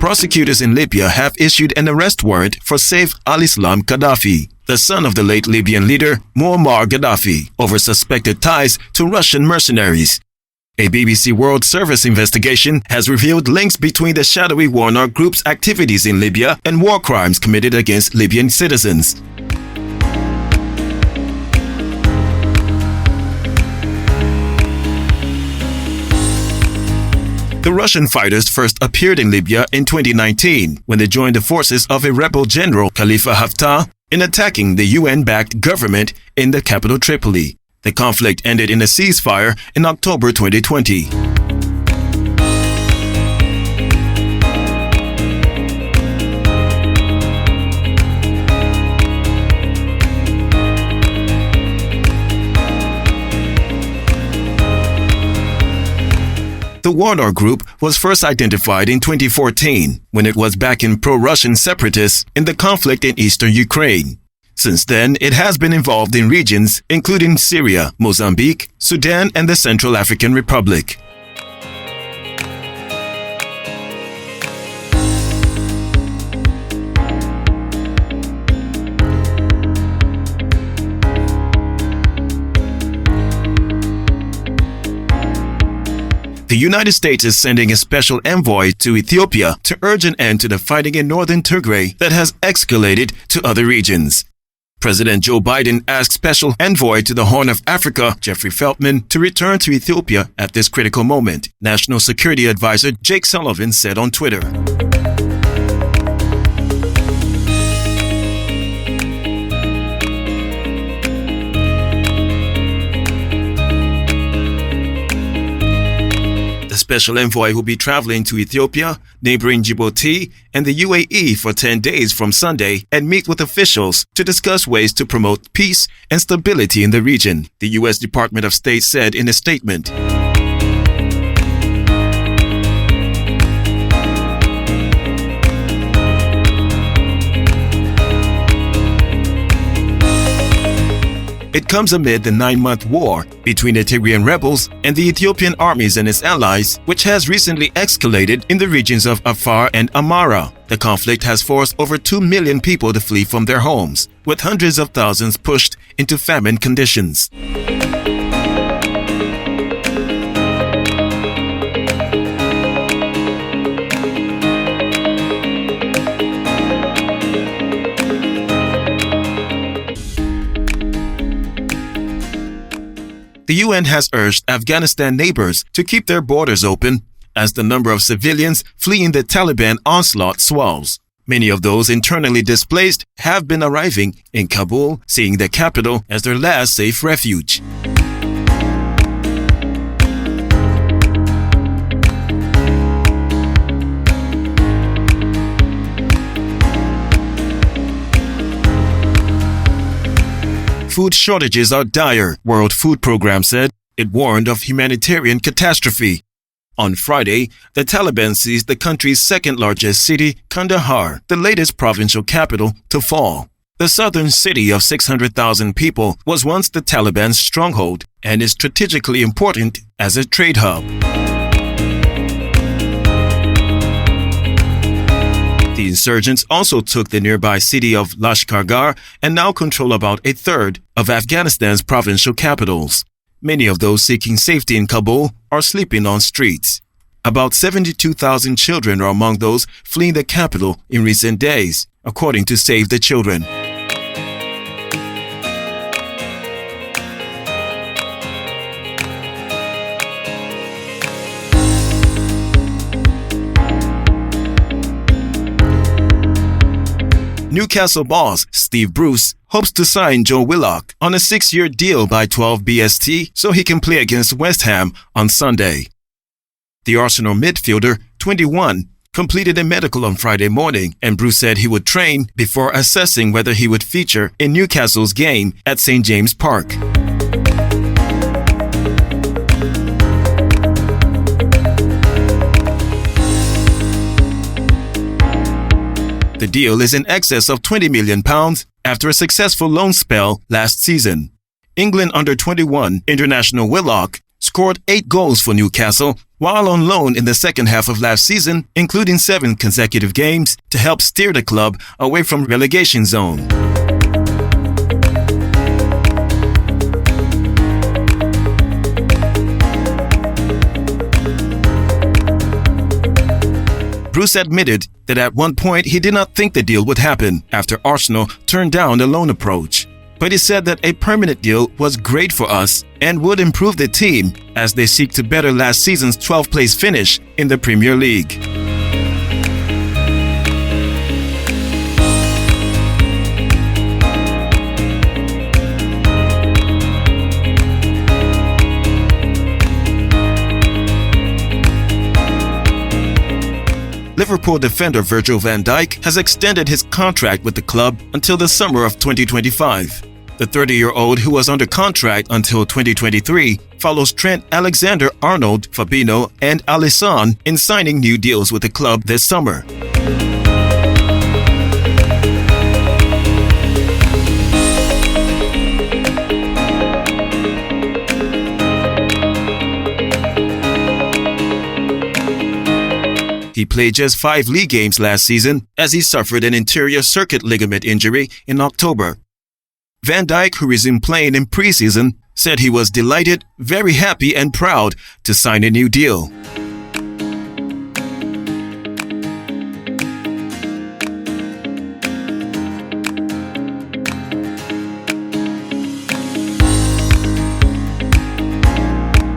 Prosecutors in Libya have issued an arrest warrant for Saif al-Islam Gaddafi, the son of the late Libyan leader Muammar Gaddafi, over suspected ties to Russian mercenaries. A BBC World Service investigation has revealed links between the shadowy Warner Group's activities in Libya and war crimes committed against Libyan citizens. The Russian fighters first appeared in Libya in 2019 when they joined the forces of a rebel general Khalifa Haftar in attacking the UN-backed government in the capital Tripoli. The conflict ended in a ceasefire in October 2020. The Warner Group was first identified in 2014 when it was backing pro-Russian separatists in the conflict in eastern Ukraine. Since then, it has been involved in regions including Syria, Mozambique, Sudan, and the Central African Republic. The United States is sending a special envoy to Ethiopia to urge an end to the fighting in northern Tigray that has escalated to other regions. President Joe Biden asked Special Envoy to the Horn of Africa, Jeffrey Feltman, to return to Ethiopia at this critical moment, National Security Advisor Jake Sullivan said on Twitter. The Special Envoy will be traveling to Ethiopia, neighboring Djibouti, and the UAE for 10 days from Sunday and meet with officials to discuss ways to promote peace and stability in the region, the U.S. Department of State said in a statement. It comes amid the 9-month war between the Tigrayan rebels and the Ethiopian armies and its allies, which has recently escalated in the regions of Afar and Amara. The conflict has forced over 2 million people to flee from their homes, with hundreds of thousands pushed into famine conditions. The UN has urged Afghanistan neighbors to keep their borders open as the number of civilians fleeing the Taliban onslaught swells. Many of those internally displaced have been arriving in Kabul, seeing the capital as their last safe refuge. Food shortages are dire, World Food Programme said. It warned of humanitarian catastrophe. On Friday, the Taliban seized the country's second-largest city, Kandahar, the latest provincial capital to fall. The southern city of 600,000 people was once the Taliban's stronghold and is strategically important as a trade hub. The insurgents also took the nearby city of Lashkargah and now control about a third of Afghanistan's provincial capitals. Many of those seeking safety in Kabul are sleeping on streets. About 72,000 children are among those fleeing the capital in recent days, according to Save the Children. Newcastle boss Steve Bruce hopes to sign Joe Willock on a 6-year deal by 12 BST so he can play against West Ham on Sunday. The Arsenal midfielder, 21, completed a medical on Friday morning, and Bruce said he would train before assessing whether he would feature in Newcastle's game at St. James Park. The deal is in excess of £20 million after a successful loan spell last season. England under-21 international Willock scored 8 goals for Newcastle while on loan in the second half of last season, including 7 consecutive games to help steer the club away from relegation zone. Bruce admitted that at one point he did not think the deal would happen after Arsenal turned down the loan approach. But he said that a permanent deal was great for us and would improve the team as they seek to better last season's 12th place finish in the Premier League. Liverpool defender Virgil van Dijk has extended his contract with the club until the summer of 2025. The 30-year-old, who was under contract until 2023, follows Trent Alexander-Arnold, Fabinho, and Alisson in signing new deals with the club this summer. He played just 5 league games last season as he suffered an anterior circuit ligament injury in October. Van Dijk, who resumed playing in preseason, said he was delighted, very happy and proud to sign a new deal.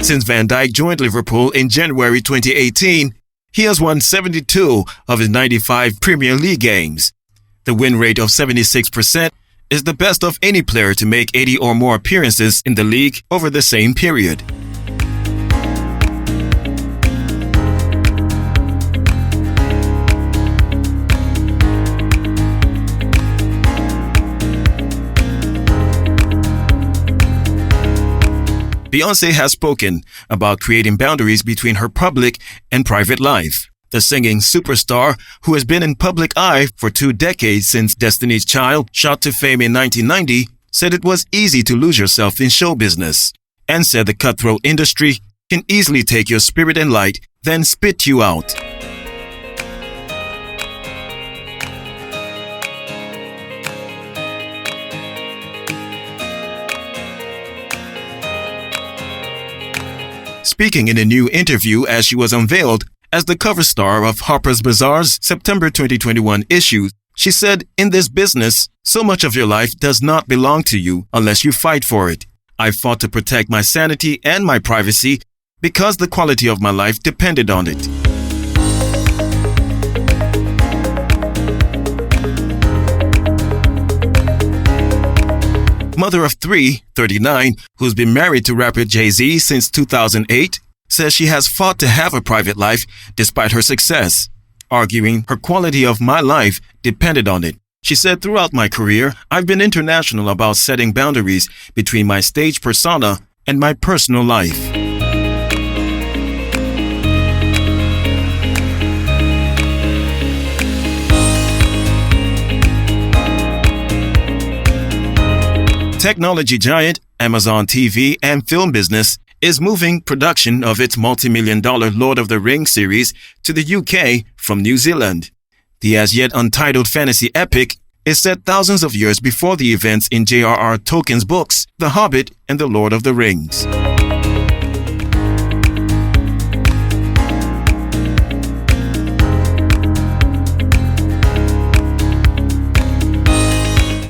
Since Van Dijk joined Liverpool in January 2018, he has won 72 of his 95 Premier League games. The win rate of 76% is the best of any player to make 80 or more appearances in the league over the same period. Beyoncé has spoken about creating boundaries between her public and private life. The singing superstar, who has been in public eye for 2 decades since Destiny's Child shot to fame in 1990, said it was easy to lose yourself in show business, and said the cutthroat industry can easily take your spirit and light, then spit you out. Speaking in a new interview as she was unveiled as the cover star of Harper's Bazaar's September 2021 issue, she said, "In this business, so much of your life does not belong to you unless you fight for it. I fought to protect my sanity and my privacy because the quality of my life depended on it." Mother of 3, 39, who's been married to rapper Jay-Z since 2008, says she has fought to have a private life despite her success, arguing her quality of my life depended on it. She said, "Throughout my career, I've been international about setting boundaries between my stage persona and my personal life." Technology giant Amazon TV and film business is moving production of its multi-million-dollar Lord of the Rings series to the UK from New Zealand. The as-yet untitled fantasy epic is set thousands of years before the events in J.R.R. Tolkien's books, The Hobbit and The Lord of the Rings.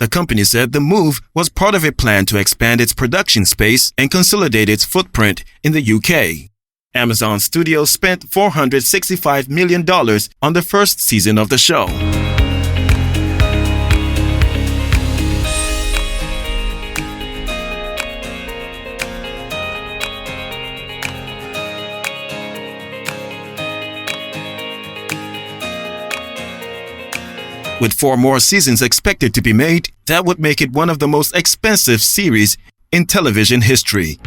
The company said the move was part of a plan to expand its production space and consolidate its footprint in the UK. Amazon Studios spent $465 million on the first season of the show. With 4 more seasons expected to be made, that would make it one of the most expensive series in television history.